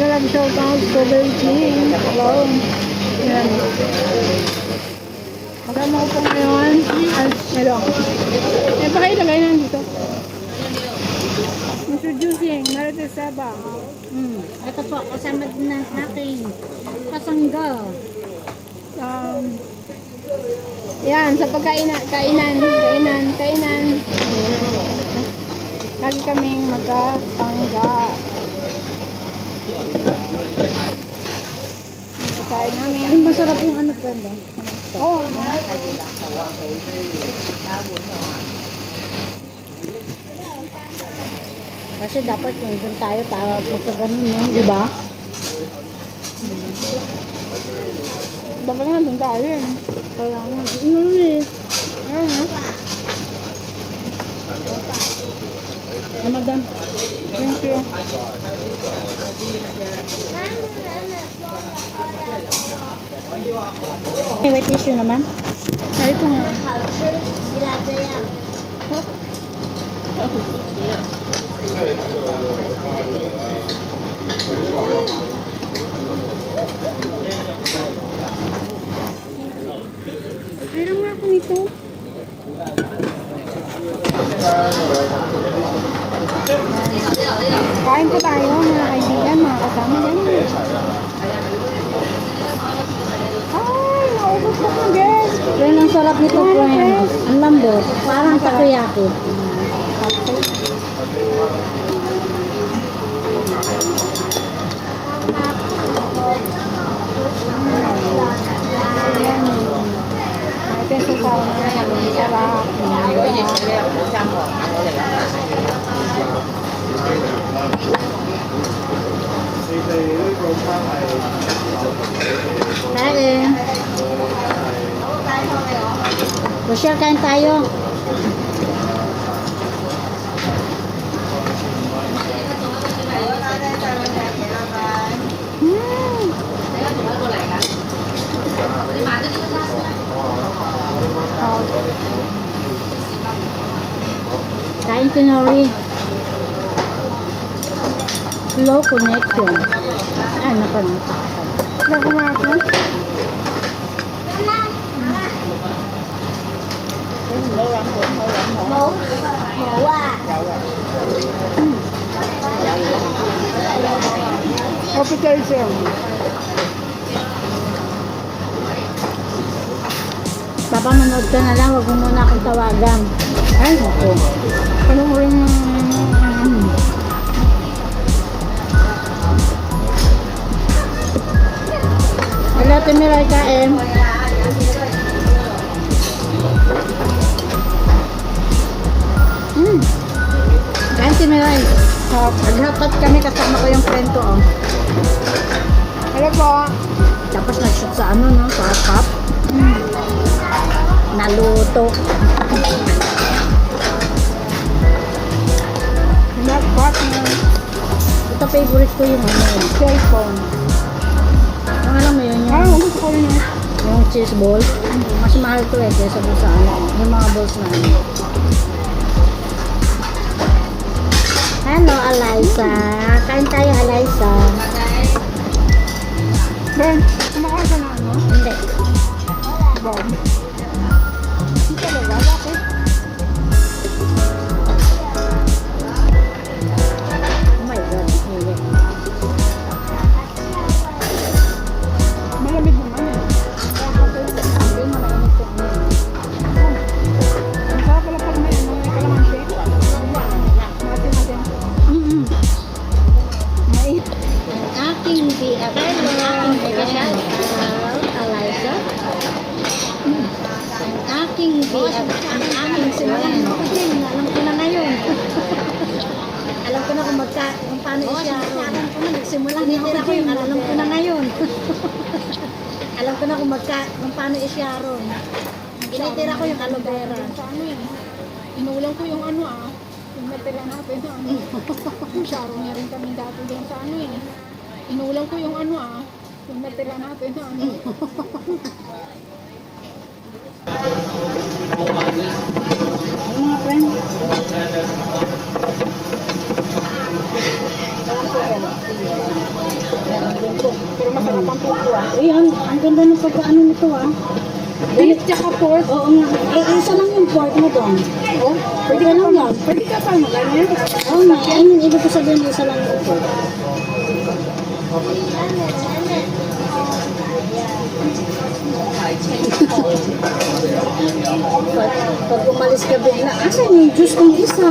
mega love shoutout to Beijing. Hello. Yan. Magkama ko po ngayon. Hello. Eh, pakilagay na dito. Introducing Marites Saba. Ito po, kasama din natin. Kasangga. Yan, sa kainan. Lagi kaming magkapangga. Kain namin. Ay, masarap yung ano po ba? Oo. Kasi dapat kung doon tayo, tawag mo sa ganun, no? Di ba? Dapat nga doon tayo eh. Kaya nga, yun eh. Ayun ha. Ah, madam. Thank you. May wet tissue naman. Ay, ito nga. Meron nga ako nito. Kain po tayo mga kaibigan, mga kasama yan. Ay, naubos ko ng guys. Pero ang sarap nito, friend. Ang lambot. Parang takoyaki. Natin sa sauna na sarap. Kain. Rochelle, kain tayo. Kain tinori. Low connection. Ah, napanata. Lago nga ako. Appetizer. Papa, manood ka na lang. Huwag mo muna akong tawagan. Ay, ako. Ano mo rin Hello, Timiray, kain. Kain, Timiray. Nag-hotpot kami kasama ko yung friend ko, oh. Hello po. Tapos nag-shoot sa ano, no? Sa cup. Naluto. Nagpat na Ito, favorite ko yung ano, yun. cellphone. Ang alam mo yun, Ay, yung, gusto ko rin yun. yung cheese ball. Mas mahal to eh, kesa doon sa ano, yung mga balls na ano. Hello, Eliza. Kain tayo, Eliza. Ben, kumakain ka na ano? Hindi. Bob. Hindi talaga, bakit? Oh my God. Hindi. Malamig naman eh. Hindi mo mainit ko. Ang sarap pala pag may ano, may kalamansi. Natin. May aking biyak. Hello. Eliza. Ang aking biyak. Ang aking simulan. Alam ko na ngayon. Alam ko na kung paano i-share. Nagsimula nitira ko yung alam ko na ngayon. Alam ko na kung paano i-share. Initira ko yung aloe vera. Sa ano yan? Inulang ko yung ano yung natira natin na ano. Sharo niya rin kami dati din sa ano eh. Inulang ko yung ano yung natira natin na ano. Yung mga friend. Ayan, ang ganda ng pagkaano nito ah. Beef tsaka pork. Oo nga. Isa lang yung pork mo doon. Oh, Pwede ka lang yan. pwede ka pa mag-ano. Oo nga, ayun, ibig ko sabihin isa lang yung pork. Pag umalis ka bigla, asan yung juice kong isa?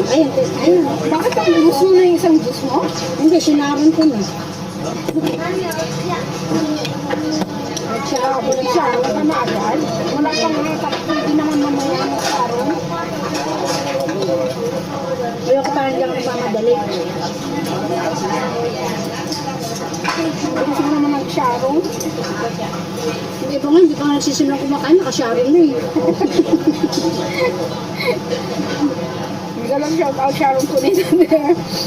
Ayun, ayun. Bakit ang gusto mo na yung isang juice mo? Hindi, sinaran ko na. At siya, wala ka na agad. Wala kang retak, hindi naman mamaya ang araw. Ayoko parang hindi ako nagmamadali. Gusto mo naman ng sharon. Hindi ko nga, hindi ka nga nagsisimulang kumakain, nakasharing na eh. Hindi lang shout out sharon ko nito.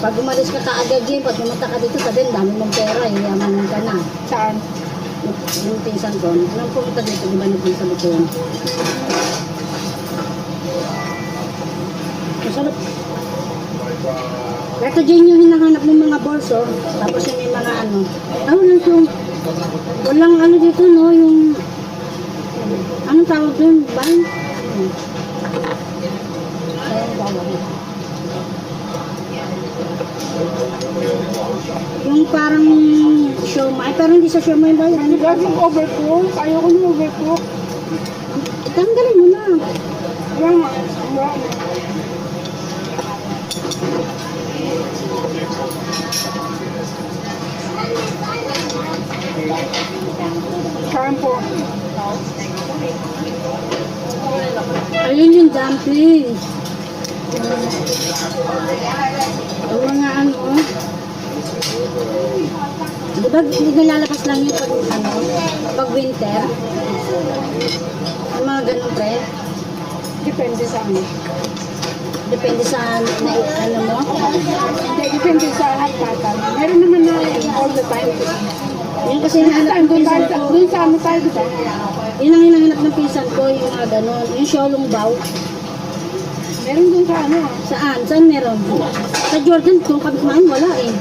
Pag umalis ka kaagad yun, pag pumunta ka dito, sabihin, dami mong pera, yaman ka na. Saan? Yung pinsan ko, nang pumunta dito, di ba nagpinsan dito yun? Masarap. Ito dyan yung hinahanap ng mga bolso, tapos yung may mga ano. Walang ano dito, no, yung, anong tawag doon, ba? Yung parang siomay, pero hindi sa siomay ba? Ang laging overcook. Ayoko ng overcook. Tanggalin mo na. Yan nga. Shampoo. Ayun yung dumpling. Yung mga ano, di ba nilalabas lang yung pag winter? Yung mga ganun pre. Depende sa ano. Depende sa ano mo. Hindi, depende sa hapatan. Meron naman na all the time. Yun kasi hinahanap ng pinsan ko. Doon sa ano tayo, diba? Yun ang hinahanap ng pinsan ko, yung mga ganun. Yung siolong baw. Meron doon sa ano. Saan? Saan meron? Sa Jordan, kung kabigmaan, wala eh.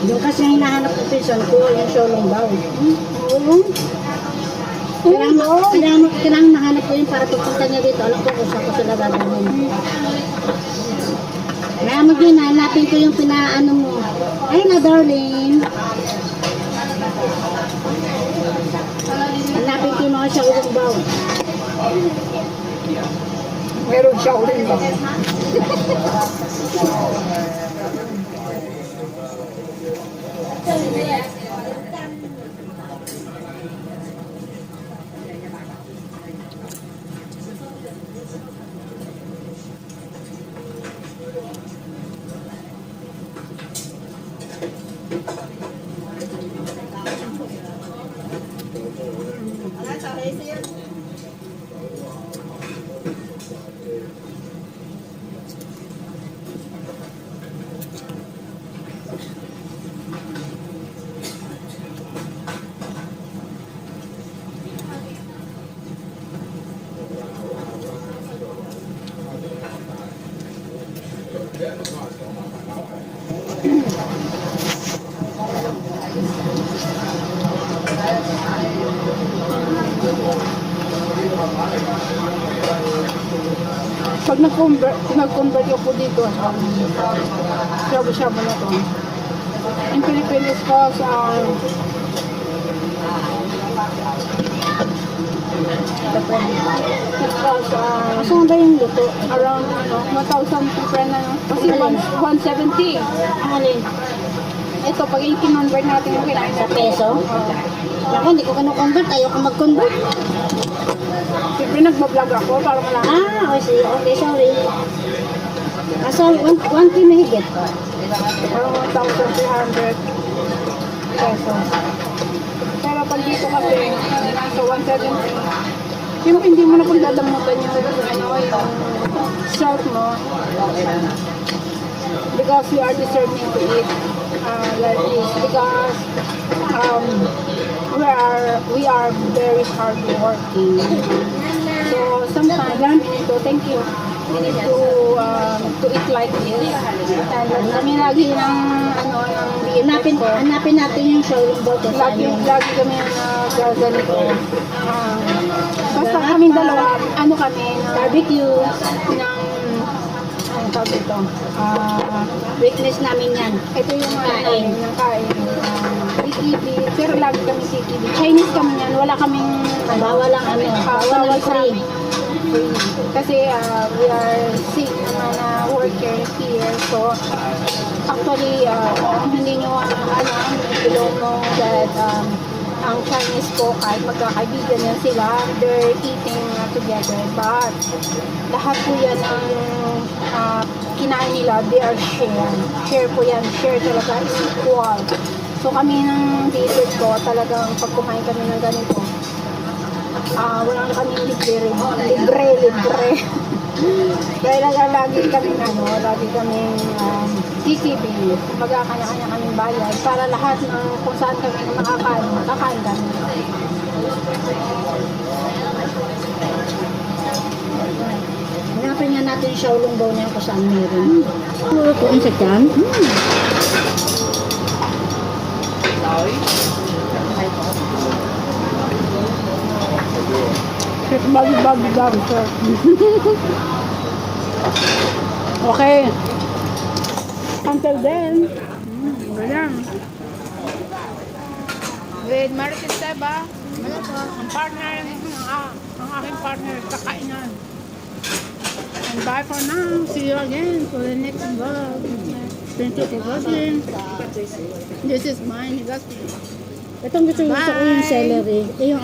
Yung kasi ang hinahanap ng pinsan ko, yung siolong baw. Kailangan mahanap ko yun para pagpunta niya dito. Alam ko kung saan ko sila dadalhin. Kaya mo din, hanapin ko yung pinaano mo. Ay na, darling. Hanapin ko yung mga siolong baw. Meron siya ulit ba? Pag nag-convert ako dito sa shabu-shabu na to, in Philippines cost it costs Saan ba yung luto? around 1,000 different na, no? Kasi 170. Ang alin? Ito, pag i-convert natin yung kinain Sa natin. peso? Ako, hindi ko kanu-convert. Ayoko mag-convert. Siyempre, nagbablog ako para malaman. Okay, sorry. Asa, 1K mahigit. Parang 1,300 pesos. Pero pag dito kasi, nasa 170. Siyempre, hindi mo na kung dadamutan yung salt mo. Because you are deserving to eat. like this because we are very hard working. So sometimes we need to thank you. We need to eat like this. And kami lagi ng Hanapin natin yung showroom daw ko sa lagi kami ganito. Basta kami dalawa, kami, barbecue. ng tawag dito. Weakness namin yan. Ito yung Kain. ng kain. CKB, pero lagi kami CKB. Chinese kami yan, wala kaming Bawal ang bawal ang free. free. Kasi we are sick naman na worker here. So, actually, kung hindi nyo alam, if you don't know that ang Chinese po, kahit magkakaibigan yan sila, they're eating together. But, lahat po yan ang kinain nila, they are share. Share po yan. Share talaga is equal. So, kami ng dito ko, talagang pag kumain kami ng ganito, wala na kami libre. Dahil lagi kami lagi kami CCB, magkakanya-kanya kaming bayad para lahat ng kung saan kami makakain, makakain kami. Hanapin nga natin yung showroom daw niya kung saan meron. Lulutuin sa tiyan? Bagi-bagi lang, sir. Okay. Until then, ganyan. With Marites Teba, ang partner, ang aking partner, kakainan. And bye for now. See you again for the next vlog. Thank you for watching. This is mine. Itong gusto ko yung Bye. celery. Yung